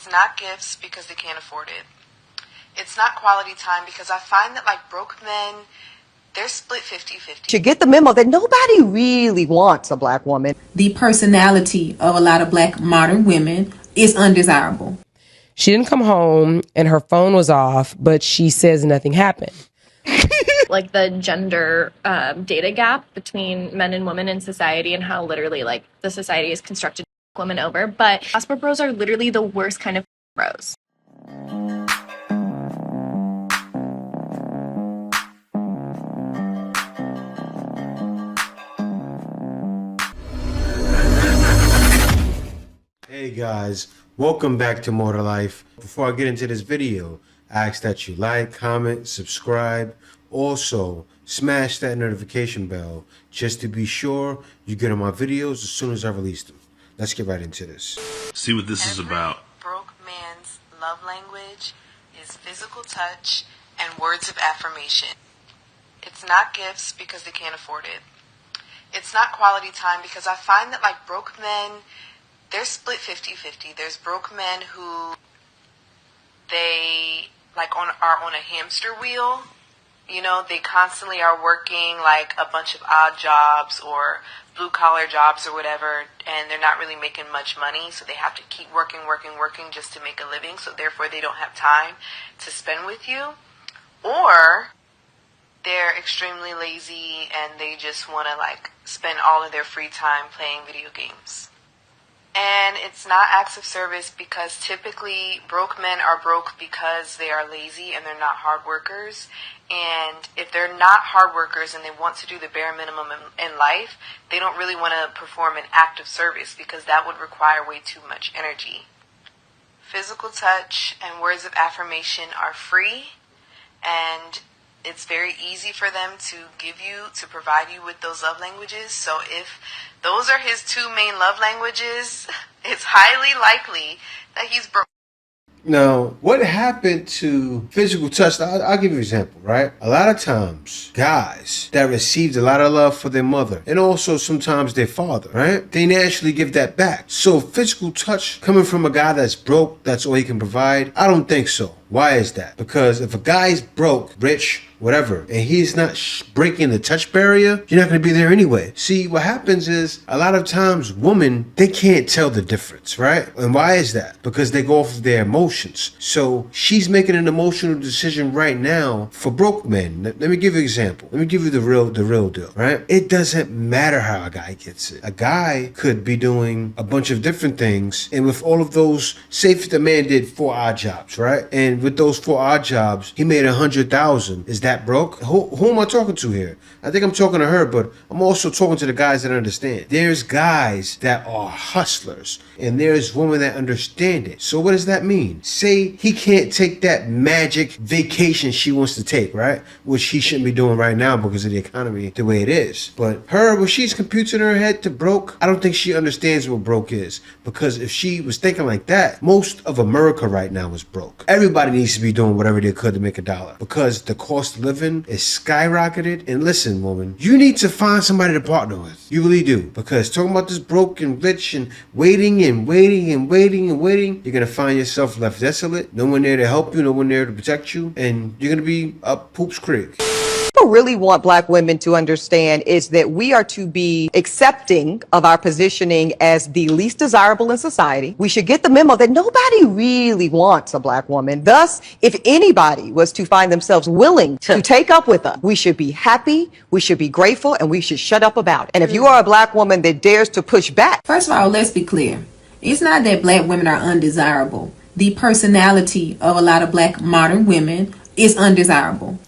It's not gifts because they can't afford it. It's not quality time because I find that like broke men, they're split 50-50. To get the memo that nobody really wants a black woman. The personality of a lot of black modern women is undesirable. She didn't come home and her phone was off, but she says nothing happened. Like the gender data gap between men and women in society and how literally like the society is constructed to fuck women over. But gossip bros are literally the worst kind of bros. Hey guys, welcome back to More to Life. Before I get into this video, I ask that you like, comment, subscribe. Also, smash that notification bell just to be sure you get on my videos as soon as I release them. Let's get right into this. See what this is about. Broke man's love language is physical touch and words of affirmation. It's not gifts because they can't afford it. It's not quality time because I find that like broke men, they're split 50-50. There's broke men who they like are on a hamster wheel. You know, they constantly are working like a bunch of odd jobs or blue collar jobs or whatever, and they're not really making much money, so they have to keep working just to make a living, so therefore they don't have time to spend with you. Or they're extremely lazy and they just want to like spend all of their free time playing video games. And it's not acts of service because typically broke men are broke because they are lazy and they're not hard workers. And if they're not hard workers and they want to do the bare minimum in life, they don't really want to perform an act of service because that would require way too much energy. Physical touch and words of affirmation are free, and it's very easy for them to provide you with those love languages. So if those are his two main love languages, it's highly likely that he's broke. Now, what happened to physical touch? I'll give you an example, right? A lot of times, guys that received a lot of love for their mother and also sometimes their father, right? They naturally give that back. So physical touch coming from a guy that's broke, that's all he can provide? I don't think so. Why is that? Because if a guy's broke, rich, whatever, and he's not breaking the touch barrier, you're not going to be there anyway. See, what happens is a lot of times women, they can't tell the difference, right? And why is that? Because they go off of their emotions. So she's making an emotional decision right now for broke men. Let me give you an example. Let me give you the real deal, right? It doesn't matter how a guy gets it. A guy could be doing a bunch of different things, and with all of those, say if the man did 4 odd jobs, right? And with those 4 odd jobs, he made 100,000. Is that broke? Who am I talking to here? I think I'm talking to her, but I'm also talking to the guys that understand. There's guys that are hustlers, and there's women that understand it. So what does that mean? Say he can't take that magic vacation she wants to take, right? Which he shouldn't be doing right now because of the economy the way it is. But her, when she's computing her head to broke, I don't think she understands what broke is. Because if she was thinking like that, most of America right now is broke. Everybody needs to be doing whatever they could to make a dollar because the cost of living is skyrocketed. And listen, woman, you need to find somebody to partner with. You really do. Because talking about this broke and rich and waiting, you're gonna find yourself left desolate. No one there to help you, no one there to protect you, and you're gonna be up Poops Creek. What I really want black women to understand is that we are to be accepting of our positioning as the least desirable in society. We should get the memo that nobody really wants a black woman. Thus, if anybody was to find themselves willing to take up with us, we should be happy, we should be grateful, and we should shut up about it. And if you are a black woman that dares to push back. First of all, let's be clear. It's not that black women are undesirable. The personality of a lot of black modern women is undesirable.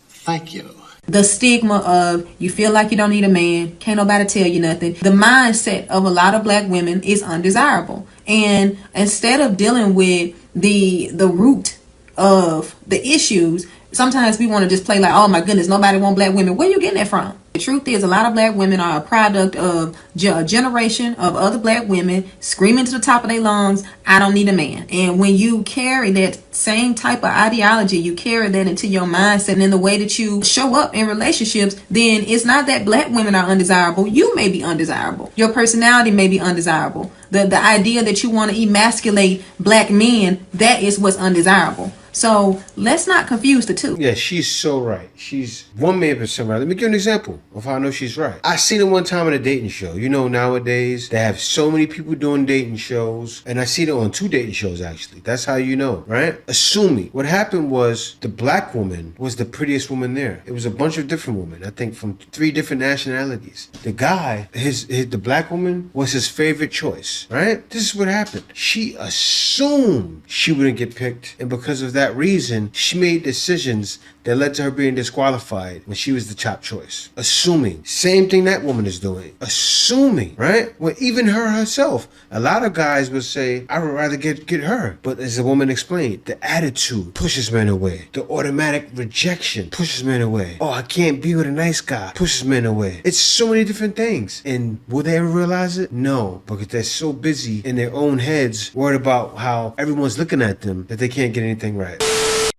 Thank you. The stigma of you feel like you don't need a man, can't nobody tell you nothing. The mindset of a lot of black women is undesirable. And instead of dealing with the root of the issues, sometimes we want to just play like, oh my goodness, nobody want black women. Where you getting that from? The truth is, a lot of black women are a product of a generation of other black women screaming to the top of their lungs, I don't need a man. And when you carry that same type of ideology, you carry that into your mindset and in the way that you show up in relationships, then it's not that black women are undesirable. You may be undesirable. Your personality may be undesirable. The idea that you want to emasculate black men, that is what's undesirable. So let's not confuse the two. Yeah, she's so right. She's 1,000,000% right. Let me give you an example of how I know she's right. I seen it one time on a dating show. You know, nowadays they have so many people doing dating shows, and I seen it on 2 dating shows actually. That's how you know, right? Assuming what happened was the black woman was the prettiest woman there. It was a bunch of different women, I think from 3 different nationalities. The guy, the black woman was his favorite choice, right? This is what happened. She assumed she wouldn't get picked, and because of that reason, she made decisions that led to her being disqualified when she was the top choice. Assuming. Same thing that woman is doing. Assuming, right? Well, even her herself. A lot of guys would say, I would rather get her. But as the woman explained, the attitude pushes men away. The automatic rejection pushes men away. Oh, I can't be with a nice guy. Pushes men away. It's so many different things. And will they ever realize it? No. Because they're so busy in their own heads, worried about how everyone's looking at them, that they can't get anything right.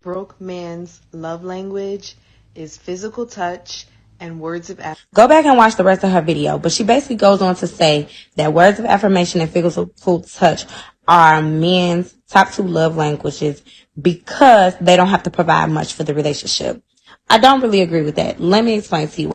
Broke man's love language is physical touch and words of affirmation. Go back and watch the rest of her video, but she basically goes on to say that words of affirmation and physical touch are men's top 2 love languages because they don't have to provide much for the relationship. I don't really agree with that. Let me explain to you.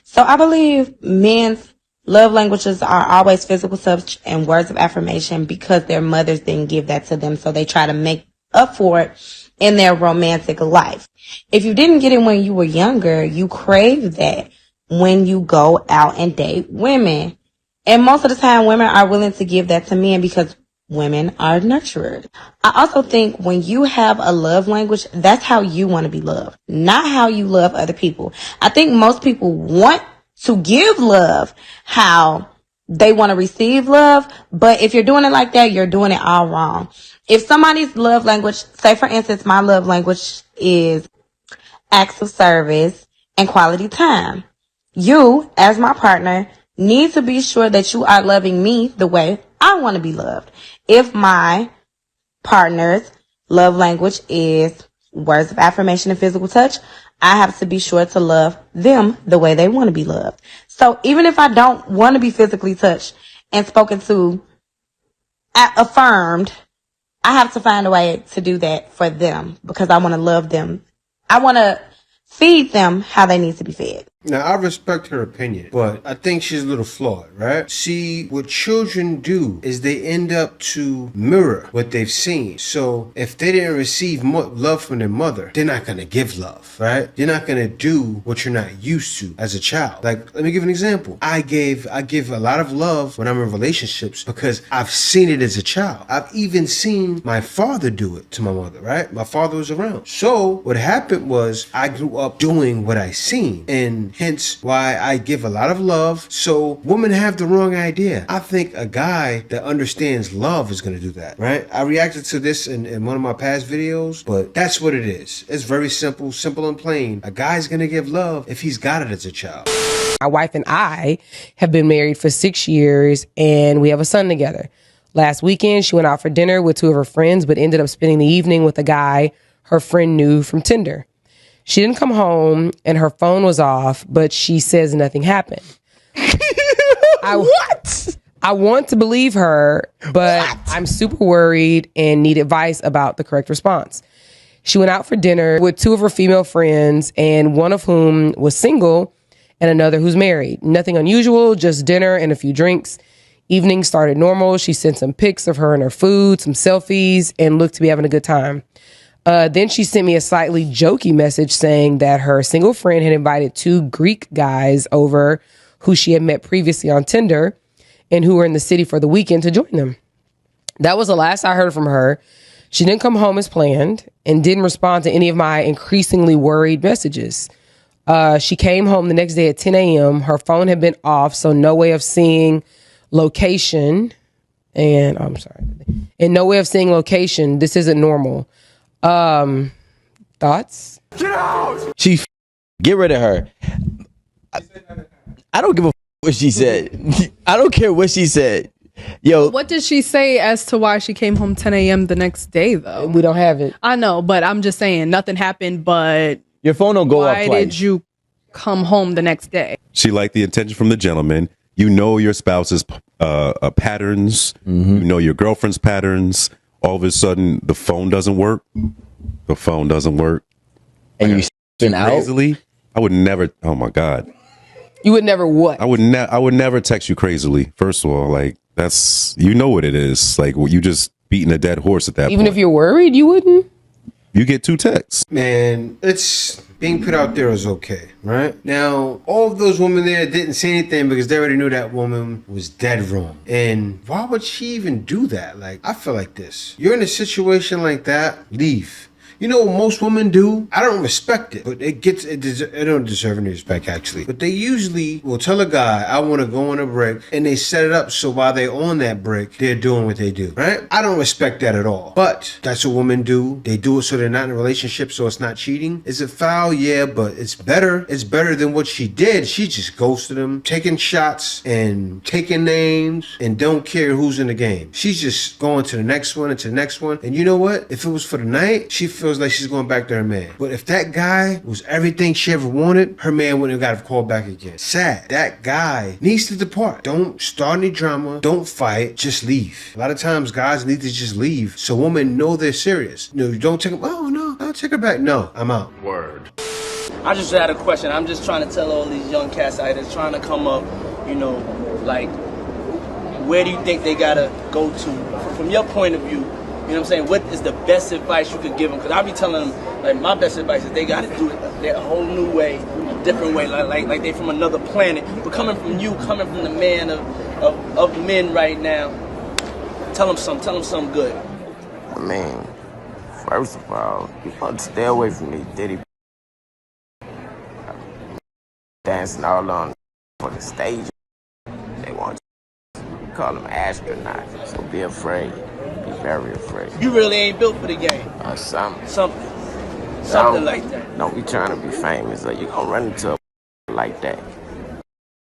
So I believe men's love languages are always physical touch and words of affirmation because their mothers didn't give that to them, so they try to make up for it in their romantic life. If you didn't get it when you were younger, you crave that when you go out and date women. And most of the time, women are willing to give that to men because women are nurtured. I also think when you have a love language, that's how you want to be loved, not how you love other people. I think most people want to give love how they want to receive love, but if you're doing it like that, you're doing it all wrong. If somebody's love language, say for instance, my love language is acts of service and quality time. You, as my partner, need to be sure that you are loving me the way I want to be loved. If my partner's love language is words of affirmation and physical touch, I have to be sure to love them the way they want to be loved. So even if I don't want to be physically touched and spoken to, affirmed, I have to find a way to do that for them because I want to love them. I want to feed them how they need to be fed. Now, I respect her opinion, but I think she's a little flawed, right? See, what children do is they end up to mirror what they've seen. So if they didn't receive love from their mother, they're not going to give love, right? They're not going to do what you're not used to as a child. Like, let me give an example. I give a lot of love when I'm in relationships because I've seen it as a child. I've even seen my father do it to my mother, right? My father was around. So what happened was I grew up doing what I seen, and hence why I give a lot of love. So women have the wrong idea. I think a guy that understands love is going to do that, right? I reacted to this in one of my past videos, but that's what it is. It's very simple and plain. A guy's going to give love if he's got it as a child. My wife and I have been married for 6 years and we have a son together. Last weekend, she went out for dinner with 2 of her friends, but ended up spending the evening with a guy her friend knew from Tinder. She didn't come home and her phone was off, but she says nothing happened. What? I want to believe her, but I'm super worried and need advice about the correct response. She went out for dinner with 2 of her female friends, and one of whom was single and another who's married. Nothing unusual, just dinner and a few drinks. Evening started normal. She sent some pics of her and her food, some selfies, and looked to be having a good time. Then she sent me a slightly jokey message saying that her single friend had invited 2 Greek guys over who she had met previously on Tinder and who were in the city for the weekend to join them. That was the last I heard from her. She didn't come home as planned and didn't respond to any of my increasingly worried messages. She came home the next day at 10 a.m. Her phone had been off, so no way of seeing location. And no way of seeing location. This isn't normal. Thoughts? Get out! Get rid of her. I don't give a what she said. I don't care what she said. Yo, What did she say as to why she came home 10 a.m. the next day, though? We don't have it. I know, but I'm just saying nothing happened, but your phone don't go off why twice. did you come home the next day? She liked the attention from the gentleman. You know your spouse's patterns. You know your girlfriend's patterns. All of a sudden, the phone doesn't work. The phone doesn't work. And you been out? Crazily? I would never. Oh my God. You would never what? I would never text you crazily. First of all, like that's you know what it is. Like you just beating a dead horse at that point. Even if you're worried, you wouldn't? You get 2 texts. Man, it's being put out there is okay, right? Now, all of those women there didn't say anything because they already knew that woman was dead wrong. And why would she even do that? Like, I feel like this. You're in a situation like that, leave. You know what most women do? I don't respect it, but it don't deserve any respect actually. But they usually will tell a guy, I want to go on a break, and they set it up so while they're on that break, they're doing what they do, right? I don't respect that at all. But that's what women do. They do it so they're not in a relationship, so it's not cheating. Is it foul? Yeah, but it's better. It's better than what she did. She just ghosted him, taking shots and taking names and don't care who's in the game. She's just going to the next one and to the next one. And you know what? If it was for the night, she feels like she's going back to her man. But if that guy was everything she ever wanted, her man wouldn't have got to call back again. Sad. That guy needs to depart. Don't start any drama. Don't fight. Just leave. A lot of times guys need to just leave so women know they're serious. You know, you don't take them, oh no, I'll take her back. No, I'm out. Word. I just had a question. I'm just trying to tell all these young cats out there trying to come up, you know, like, where do you think they gotta go to? From your point of view, you know what I'm saying? What is the best advice you could give them? Because I be telling them, like, my best advice is they got to do it a whole new way, a different way, like they from another planet. But coming from you, coming from the man of men right now, tell them something good. I mean, first of all, you want to stay away from these Diddy dancing all on for the stage. They want to call them astronauts, so be afraid. Be very afraid. You really ain't built for the game. Something like that. Don't be trying to be famous or you're gonna run into a like that.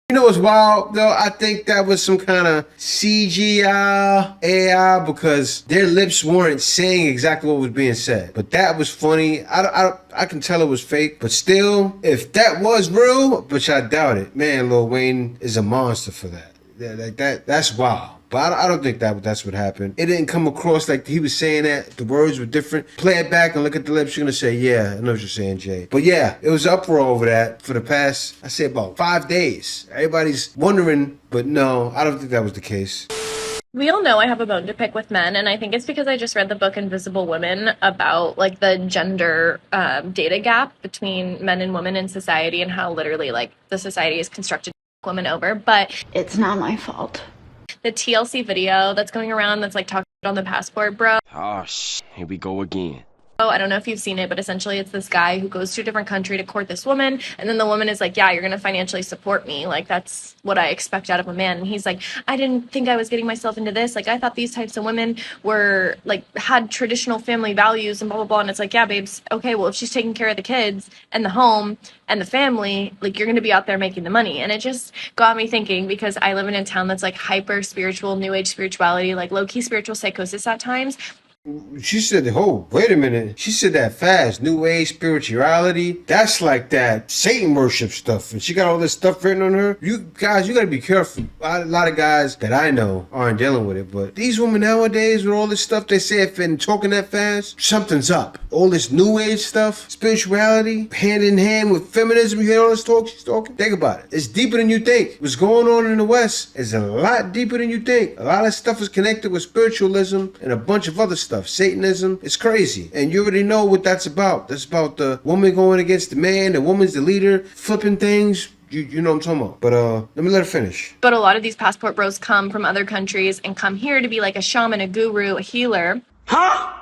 You know what's wild though? I think that was some kind of CGI AI because their lips weren't saying exactly what was being said. But that was funny. I can tell it was fake, but still, if that was real, which I doubt it, man, Lil Wayne is a monster for that. That's wild. But I don't think that's what happened. It didn't come across like he was saying that. The words were different. Play it back and look at the lips. You're going to say, yeah, I know what you're saying, Jay. But yeah, it was uproar over that for the past, I say about 5 days. Everybody's wondering, but no, I don't think that was the case. We all know I have a bone to pick with men, and I think it's because I just read the book Invisible Women about like the gender data gap between men and women in society and how literally like the society is constructed to fuck women over. But it's not my fault. The TLC video that's going around that's like talking on the passport, bro. Oh, here we go again. Oh, I don't know if you've seen it, but essentially it's this guy who goes to a different country to court this woman, and then the woman is like, yeah, you're going to financially support me. Like, that's what I expect out of a man. And he's like, I didn't think I was getting myself into this. Like, I thought these types of women were, like, had traditional family values and blah, blah, blah. And it's like, yeah, babes, okay, well, if she's taking care of the kids and the home and the family, like, you're going to be out there making the money. And it just got me thinking, because I live in a town that's, like, hyper spiritual, new age spirituality, like, low-key spiritual psychosis at times. She said, oh, wait a minute. She said that fast. New age spirituality. That's like that Satan worship stuff. And she got all this stuff written on her. You guys, you got to be careful. A lot of guys that I know aren't dealing with it. But these women nowadays with all this stuff they say and talking that fast, something's up. All this new age stuff, spirituality, hand in hand with feminism. You hear all this talk she's talking? Think about it. It's deeper than you think. What's going on in the West is a lot deeper than you think. A lot of stuff is connected with spiritualism and a bunch of other stuff. Satanism, it's crazy. And you already know what that's about. That's about the woman going against the man, the woman's the leader, flipping things. You know what I'm talking about. But let me let her finish. But a lot of these passport bros come from other countries and come here to be like a shaman, a guru, a healer. Huh?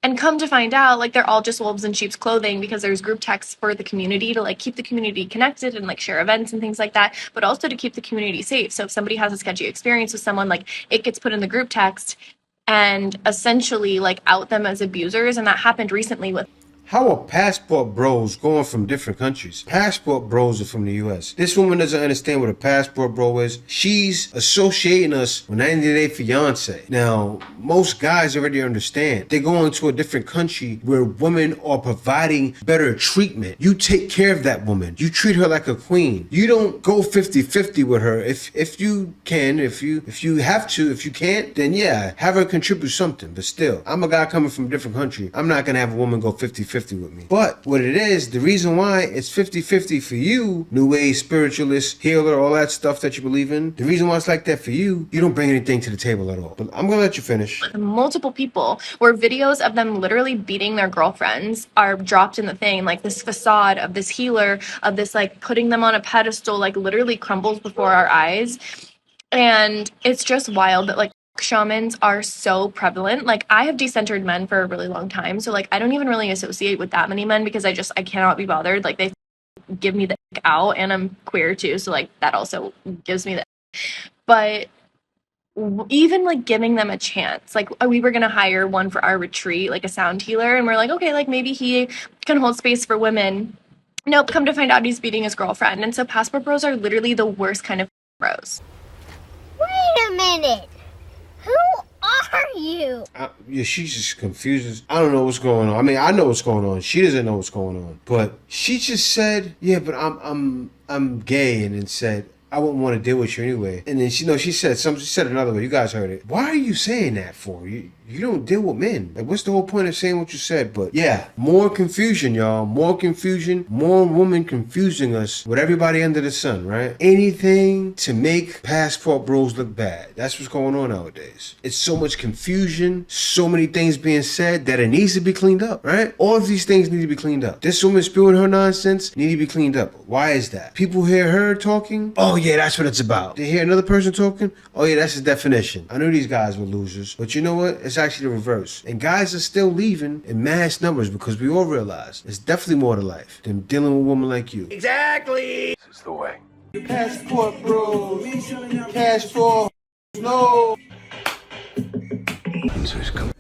And come to find out, like, they're all just wolves in sheep's clothing, because there's group texts for the community to, like, keep the community connected and, like, share events and things like that, but also to keep the community safe. So if somebody has a sketchy experience with someone, like, it gets put in the group text and essentially, like, out them as abusers. And that happened recently with... How are passport bros going from different countries? Passport bros are from the US. This woman doesn't understand what a passport bro is. She's associating us with 90 Day Fiance. Now, most guys already understand. They're going to a different country where women are providing better treatment. You take care of that woman. You treat her like a queen. You don't go 50-50 with her. If you can, if you have to, if you can't, then yeah, have her contribute something. But still, I'm a guy coming from a different country. I'm not gonna have a woman go 50-50 with me. But what it is, the reason why it's 50-50 for you, new age spiritualist, healer, all that stuff that you believe in, the reason why it's like that for you, you don't bring anything to the table at all. But I'm gonna let you finish. Multiple people where videos of them literally beating their girlfriends are dropped in the thing, like this facade of this healer, of this like putting them on a pedestal, like literally crumbles before our eyes. And it's just wild that like shamans are so prevalent. Like I have decentered men for a really long time, so like I don't even really associate with that many men because I cannot be bothered. Like they give me the out, and I'm queer too, so like that also gives me the. But even like giving them a chance, like we were gonna hire one for our retreat, like a sound healer, and we're like, okay, like maybe he can hold space for women. Nope, come to find out he's beating his girlfriend. And so passport bros are literally the worst kind of bros. Wait a minute. Who are you? Yeah, she's just confused. I don't know what's going on. I mean, I know what's going on. She doesn't know what's going on. But she just said, "Yeah, but I'm gay," and then said, "I wouldn't want to deal with you anyway." And then she said something. She said another way. You guys heard it. Why are you saying that for? You don't deal with men. Like, what's the whole point of saying what you said? But yeah, more confusion, y'all. More confusion. More women confusing us with everybody under the sun, right? Anything to make passport bros look bad. That's what's going on nowadays. It's so much confusion, so many things being said that it needs to be cleaned up, right? All of these things need to be cleaned up. This woman spewing her nonsense need to be cleaned up. Why is that? People hear her talking. Oh yeah, that's what it's about. They hear another person talking. Oh yeah, that's the definition. I knew these guys were losers, but you know what? It's actually the reverse. And guys are still leaving in mass numbers because we all realize there's definitely more to life than dealing with a woman like you. Exactly. This is the way. Passport bros. Passport. No. Answers come